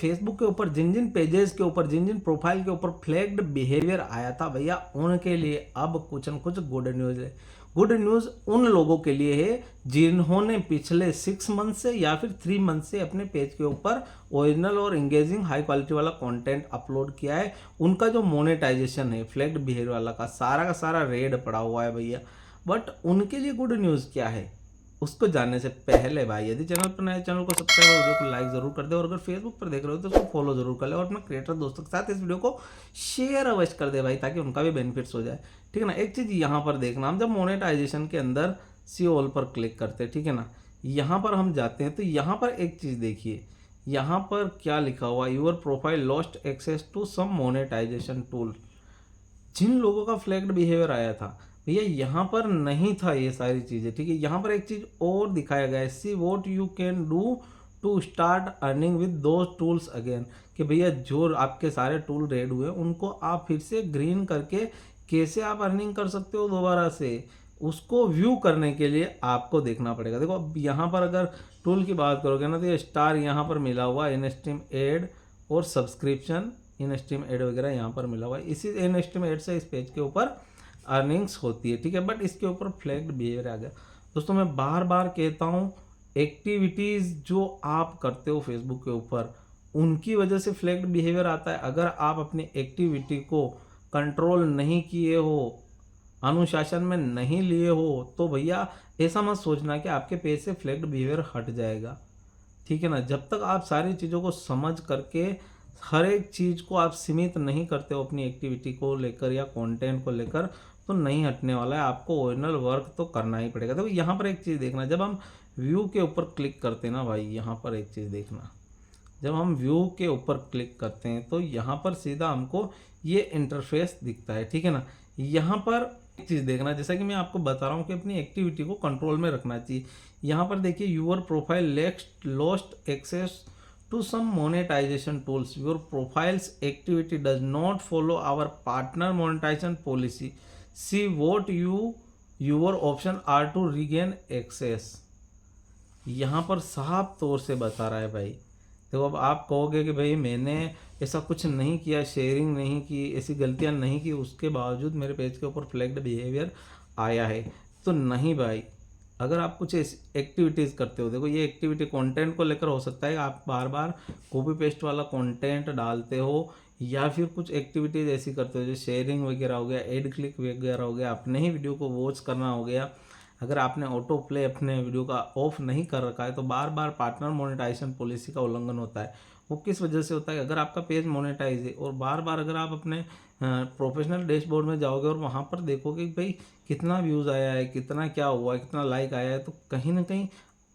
Facebook के ऊपर जिन जिन pages के ऊपर जिन जिन प्रोफाइल के ऊपर फ्लैग्ड बिहेवियर आया था भैया, उनके लिए अब कुछ न कुछ गुड न्यूज़ है। गुड न्यूज़ उन लोगों के लिए है जिन्होंने पिछले 6 मंथ से या फिर 3 मंथ से अपने पेज के ऊपर ओरिजिनल और इंगेजिंग हाई क्वालिटी वाला कंटेंट अपलोड किया है। उनका जो मोनेटाइजेशन है फ्लैग्ड बिहेवियर वाला का सारा रेड पड़ा हुआ है भैया। बट उनके लिए गुड न्यूज़ क्या है उसको जानने से पहले भाई, यदि चैनल पर नए, चैनल को सब्सक्राइब और वीडियो को लाइक जरूर कर दे, और अगर फेसबुक पर देख रहे हो तो उसको फॉलो जरूर कर ले, और अपने क्रिएटर दोस्तों के साथ इस वीडियो को शेयर अवश्य कर दे भाई, ताकि उनका भी बेनिफिट्स हो जाए। ठीक है ना। एक चीज़ यहाँ पर देखना, हम जब मोनेटाइजेशन के अंदर सी ऑल पर क्लिक करते हैं, ठीक है ना, यहाँ पर हम जाते हैं तो यहाँ पर एक चीज़ देखिए, यहाँ पर क्या लिखा हुआ, your profile lost access to some monetisation tool. जिन लोगों का फ्लैग्ड बिहेवियर आया था भैया, यहाँ पर नहीं था ये सारी चीज़ें। ठीक है, यहाँ पर एक चीज़ और दिखाया गया है, see what you can do to start earning with those tools again, कि भैया जो आपके सारे टूल रेड हुए उनको आप फिर से ग्रीन करके कैसे आप अर्निंग कर सकते हो दोबारा से, उसको व्यू करने के लिए आपको देखना पड़ेगा। देखो अब यहाँ पर अगर टूल की बात करोगे ना, तो ये स्टार यहाँ पर मिला हुआ है, इन स्ट्रीम एड और सब्सक्रिप्शन इन स्ट्रीम एड वगैरह यहाँ पर मिला हुआ है। इसी इन स्ट्रीम एड से इस पेज के ऊपर अर्निंग्स होती है। ठीक है, बट इसके ऊपर फ्लैग्ड बिहेवियर आ गया। दोस्तों मैं बार बार कहता हूँ, एक्टिविटीज़ जो आप करते हो फेसबुक के ऊपर, उनकी वजह से फ्लैग्ड बिहेवियर आता है। अगर आप अपनी एक्टिविटी को कंट्रोल नहीं किए हो, अनुशासन में नहीं लिए हो, तो भैया ऐसा मत सोचना कि आपके पेज से फ्लैग्ड बिहेवियर हट जाएगा। ठीक है ना। जब तक आप सारी चीज़ों को समझ करके हर एक चीज़ को आप सीमित नहीं करते हो अपनी एक्टिविटी को लेकर या कंटेंट को लेकर, तो नहीं हटने वाला है। आपको ओरिजिनल वर्क तो करना ही पड़ेगा। देखो यहाँ पर एक चीज़ देखना, जब हम व्यू के ऊपर क्लिक करते हैं ना भाई, यहाँ पर एक चीज़ देखना, जब हम व्यू के ऊपर क्लिक करते हैं तो यहाँ पर सीधा हमको ये इंटरफेस दिखता है। ठीक है ना। यहाँ पर एक चीज़ देखना, जैसा कि मैं आपको बता रहा हूँ कि अपनी एक्टिविटी को कंट्रोल में रखना चाहिए। यहाँ पर देखिए, यूर प्रोफाइल लेक्स्ट lost access to some monetization tools, your profile's activity does not follow our partner monetization policy, see what your option are to regain access। यहाँ पर साफ तौर से बता रहा है भाई। देखो अब आप कहोगे कि भाई मैंने ऐसा कुछ नहीं किया, शेयरिंग नहीं की, ऐसी गलतियाँ नहीं की, उसके बावजूद मेरे पेज के ऊपर फ्लैग्ड बिहेवियर आया है। तो नहीं भाई, अगर आप कुछ एक्टिविटीज़ करते हो, देखो ये एक्टिविटी कंटेंट को लेकर हो सकता है, आप बार बार कॉपी पेस्ट वाला कंटेंट डालते हो, या फिर कुछ एक्टिविटीज़ ऐसी करते हो जो शेयरिंग वगैरह हो गया, एड क्लिक वगैरह हो गया, अपने ही वीडियो को वॉच करना हो गया। अगर आपने ऑटो प्ले अपने वीडियो का ऑफ नहीं कर रखा है, तो बार बार पार्टनर मोनेटाइजेशन पॉलिसी का उल्लंघन होता है। वो किस वजह से होता है, अगर आपका पेज मोनेटाइज है और बार बार अगर आप अपने प्रोफेशनल डैशबोर्ड में जाओगे और वहाँ पर देखोगे कि भाई कितना व्यूज़ आया है, कितना क्या हुआ है, कितना लाइक आया है, तो कहीं ना कहीं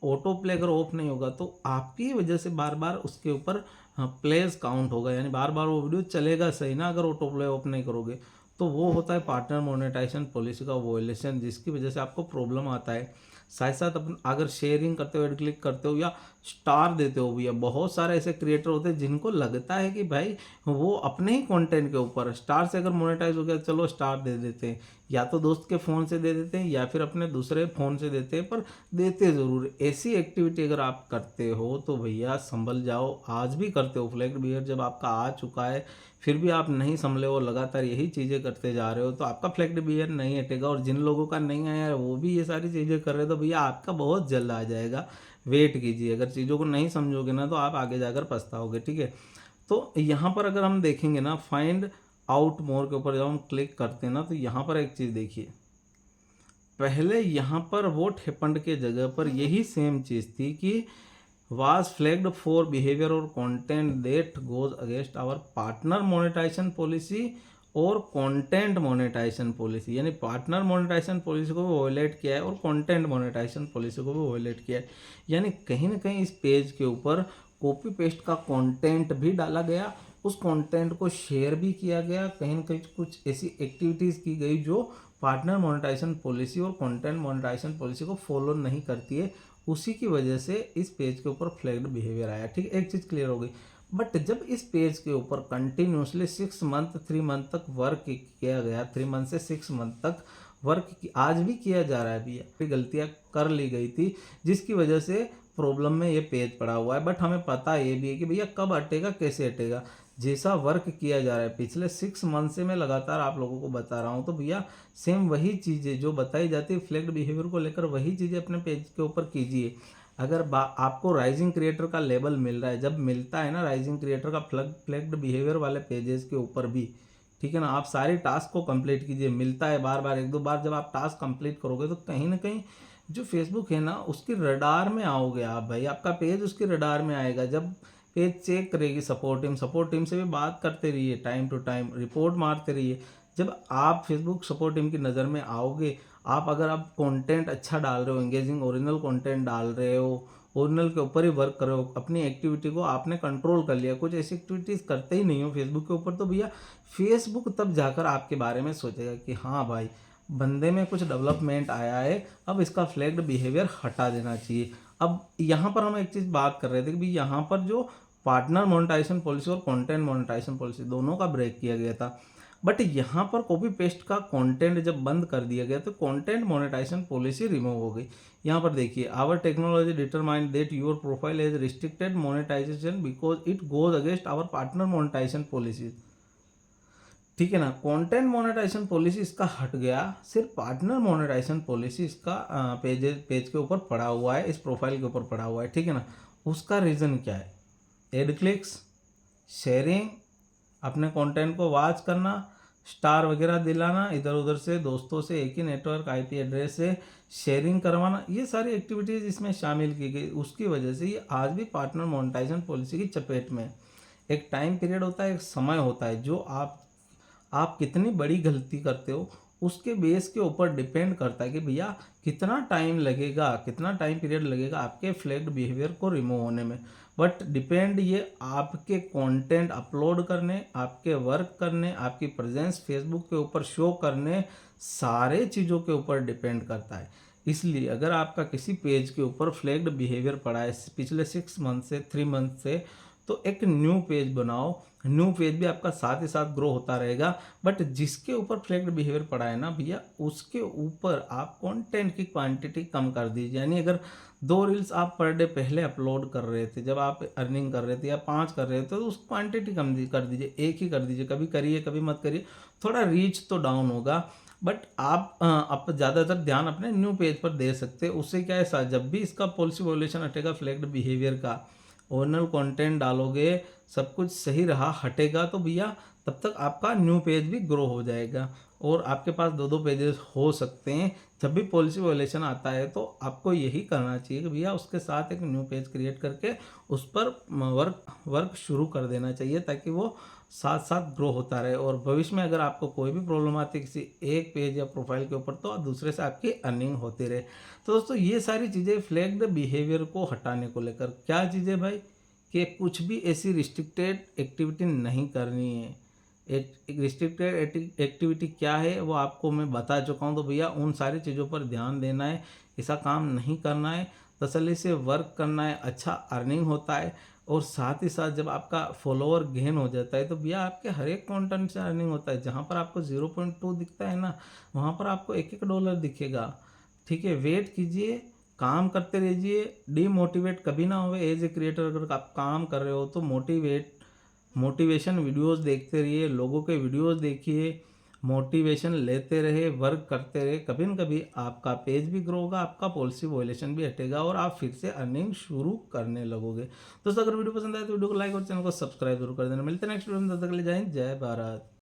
ऑटो प्ले अगर ऑफ नहीं होगा तो आपकी वजह से बार बार उसके ऊपर प्लेज काउंट होगा, यानी बार बार वो वीडियो चलेगा सही ना, अगर ऑटो प्ले ऑफ नहीं करोगे तो वो होता है पार्टनर मोनेटाइजेशन पॉलिसी का वोलेशन, जिसकी वजह से आपको प्रॉब्लम आता है। साथ साथ अपन अगर शेयरिंग करते हो, एड क्लिक करते हो या स्टार देते हो भैया, बहुत सारे ऐसे क्रिएटर होते हैं जिनको लगता है कि भाई वो अपने ही कंटेंट के ऊपर स्टार से अगर मोनेटाइज हो गया, चलो स्टार दे देते हैं, या तो दोस्त के फ़ोन से दे देते हैं या फिर अपने दूसरे फ़ोन से देते हैं, पर देते ज़रूर। ऐसी एक्टिविटी अगर आप करते हो तो भैया संभल जाओ। आज भी करते हो, फ्लैग्ड बिहेवियर जब आपका आ चुका है फिर भी आप नहीं संभले हो, लगातार यही चीज़ें करते जा रहे हो, तो आपका फ्लैग्ड बिहेवियर नहीं हटेगा। और जिन लोगों का नहीं आया है वो भी ये सारी चीज़ें कर रहे हो, तो भैया आपका बहुत जल्द आ जाएगा। वेट कीजिए, अगर चीज़ों को नहीं समझोगे ना तो आप आगे जाकर पछताओगे। ठीक है, तो यहाँ पर अगर हम देखेंगे ना, फाइंड आउट मोर के ऊपर जब हम क्लिक करते हैं ना, तो यहाँ पर एक चीज़ देखिए, पहले यहाँ पर वोट हैपेंड के जगह पर यही सेम चीज़ थी कि was flagged for behavior or content that goes against our partner monetization policy और कंटेंट मोनेटाइजेशन पॉलिसी, यानी पार्टनर मोनेटाइजेशन पॉलिसी को भी वायलेट किया है और कंटेंट मोनेटाइजेशन पॉलिसी को भी वायलेट किया है। यानी कहीं ना कहीं इस पेज के ऊपर कॉपी पेस्ट का कंटेंट भी डाला गया, उस कंटेंट को शेयर भी किया गया, कहीं ना कहीं कुछ ऐसी एक्टिविटीज़ की गई जो पार्टनर मोनेटाइजेशन पॉलिसी और कंटेंट मोनेटाइजेशन पॉलिसी को फॉलो नहीं करती है। उसी की वजह से इस पेज के ऊपर फ्लैग्ड बिहेवियर आया। ठीक है, एक चीज़ क्लियर हो गई। बट जब इस पेज के ऊपर कंटिन्यूसली 6 मंथ 3 मंथ तक वर्क किया गया, 3 मंथ से 6 मंथ तक वर्क आज भी किया जा रहा है, भी गलतियां कर ली गई थी जिसकी वजह से प्रॉब्लम में ये पेज पड़ा हुआ है, बट हमें पता ये भी है कि भैया कब हटेगा, कैसे हटेगा। जैसा वर्क किया जा रहा है पिछले 6 मंथ से मैं लगातार आप लोगों को बता रहा हूँ, तो भैया सेम वही चीज़ें जो बताई जाती है फ्लैग्ड बिहेवियर को लेकर, वही चीज़ें अपने पेज के ऊपर कीजिए। अगर आपको राइजिंग क्रिएटर का लेबल मिल रहा है, जब मिलता है ना राइजिंग क्रिएटर का फ्लैग्ड बिहेवियर वाले पेजेस के ऊपर भी, ठीक है ना, आप सारे टास्क को कंप्लीट कीजिए। मिलता है बार बार, 1-2 बार जब आप टास्क कंप्लीट करोगे तो कहीं ना कहीं जो फेसबुक है ना उसकी रडार में आओगे आप भाई, आपका पेज उसकी रडार में आएगा। जब पेज चेक करेगी सपोर्ट टीम से भी बात करते रहिए, टाइम टू टाइम रिपोर्ट मारते रहिए। जब आप फेसबुक सपोर्ट टीम की नज़र में आओगे, अगर आप कंटेंट अच्छा डाल रहे हो, एंगेजिंग ओरिजिनल कंटेंट डाल रहे हो, ओरिजिनल के ऊपर ही वर्क कर रहे हो, अपनी एक्टिविटी को आपने कंट्रोल कर लिया, कुछ ऐसी एक्टिविटीज़ करते ही नहीं हो फेसबुक के ऊपर, तो भैया फेसबुक तब जाकर आपके बारे में सोचेगा कि हाँ भाई बंदे में कुछ डेवलपमेंट आया है, अब इसका फ्लैग्ड बिहेवियर हटा देना चाहिए। अब यहाँ पर हम एक चीज़ बात कर रहे थे कि भाई यहाँ पर जो पार्टनर मोनेटाइजेशन पॉलिसी और कंटेंट मोनेटाइजेशन पॉलिसी दोनों का ब्रेक किया गया था, बट यहाँ पर कॉपी पेस्ट का कंटेंट जब बंद कर दिया गया तो कंटेंट मोनेटाइजेशन पॉलिसी रिमूव हो गई। यहाँ पर देखिए, our technology determined that your profile has restricted monetisation because it goes against our partner monetisation policy. ठीक है ना, कंटेंट मोनेटाइजेशन पॉलिसी इसका हट गया, सिर्फ पार्टनर मोनेटाइजेशन पॉलिसी इसका पेज के ऊपर पड़ा हुआ है, इस प्रोफाइल के ऊपर पड़ा हुआ है। ठीक है ना, उसका रीज़न क्या है? एड क्लिक्स, शेयरिंग, अपने कंटेंट को वॉच करना, स्टार वगैरह दिलाना, इधर उधर से दोस्तों से एक ही नेटवर्क आईपी एड्रेस से शेयरिंग करवाना, ये सारी एक्टिविटीज़ इसमें शामिल की गई। उसकी वजह से ये आज भी पार्टनर मोनेटाइजेशन पॉलिसी की चपेट में है। एक टाइम पीरियड होता है, एक समय होता है, जो आप कितनी बड़ी गलती करते हो उसके बेस के ऊपर डिपेंड करता है कि भैया कितना टाइम लगेगा, कितना टाइम पीरियड लगेगा आपके फ्लैग्ड बिहेवियर को रिमूव होने में। बट डिपेंड ये आपके कंटेंट अपलोड करने, आपके वर्क करने, आपकी प्रेजेंस फेसबुक के ऊपर शो करने, सारे चीज़ों के ऊपर डिपेंड करता है। इसलिए अगर आपका किसी पेज के ऊपर फ्लैग्ड बिहेवियर पड़ा है पिछले 6 मंथ से, 3 मंथ से, तो एक न्यू पेज बनाओ। न्यू पेज भी आपका साथ ही साथ ग्रो होता रहेगा, बट जिसके ऊपर फ्लैग्ड बिहेवियर पड़ा है ना भैया, उसके ऊपर आप कंटेंट की क्वांटिटी कम कर दीजिए। यानी अगर 2 रील्स आप पर डे पहले अपलोड कर रहे थे जब आप अर्निंग कर रहे थे, या 5 कर रहे थे, तो उस क्वांटिटी कम कर दीजिए, एक ही कर दीजिए। कभी करिए कभी मत करिए, थोड़ा रीच तो डाउन होगा, बट आप ज़्यादातर ध्यान अपने न्यू पेज पर दे सकते हैं। उससे क्या है, जब भी इसका पॉलिसी वॉल्यूशन हटेगा फ्लैग्ड बिहेवियर का, ओरिजिनल कंटेंट डालोगे, सब कुछ सही रहा, हटेगा, तो भैया तब तक आपका न्यू पेज भी ग्रो हो जाएगा और आपके पास 2-2 पेजेस हो सकते हैं। जब भी पॉलिसी वायलेशन आता है तो आपको यही करना चाहिए कि भैया उसके साथ एक न्यू पेज क्रिएट करके उस पर वर्क शुरू कर देना चाहिए, ताकि वो साथ साथ ग्रो होता रहे। और भविष्य में अगर आपको कोई भी प्रॉब्लम आती है किसी एक पेज या प्रोफाइल के ऊपर, तो दूसरे से आपकी अर्निंग होती रहे। तो दोस्तों ये सारी चीज़ें फ्लैग्ड बिहेवियर को हटाने को लेकर, क्या चीज़ें भाई, कि कुछ भी ऐसी रिस्ट्रिक्टेड एक्टिविटी नहीं करनी है। एक रिस्ट्रिक्टेड एक्टिविटी क्या है वो आपको मैं बता चुका हूँ, तो भैया उन सारी चीज़ों पर ध्यान देना है, ऐसा काम नहीं करना है, तसल्ली से वर्क करना है, अच्छा अर्निंग होता है। और साथ ही साथ जब आपका फॉलोअर गेन हो जाता है तो भैया आपके हर एक कंटेंट से अर्निंग होता है। जहाँ पर आपको 0.2 दिखता है ना, वहाँ पर आपको $1-1 दिखेगा। ठीक है, वेट कीजिए, काम करते रहिए, डीमोटिवेट कभी ना हो। एज ए क्रिएटर अगर आप काम कर रहे हो तो मोटिवेशन वीडियोस देखते रहिए, लोगों के वीडियोस देखिए, मोटिवेशन लेते रहे, वर्क करते रहे, कभी न कभी आपका पेज भी ग्रो होगा, आपका पॉलिसी वॉयलेशन भी हटेगा और आप फिर से अर्निंग शुरू करने लगोगे। दोस्तों अगर वीडियो पसंद आए तो वीडियो को लाइक और चैनल को सब्सक्राइब जरूर कर देना। मिलते हैं नेक्स्ट वीडियो में, तब तक के लिए जय हिंद, जय भारत।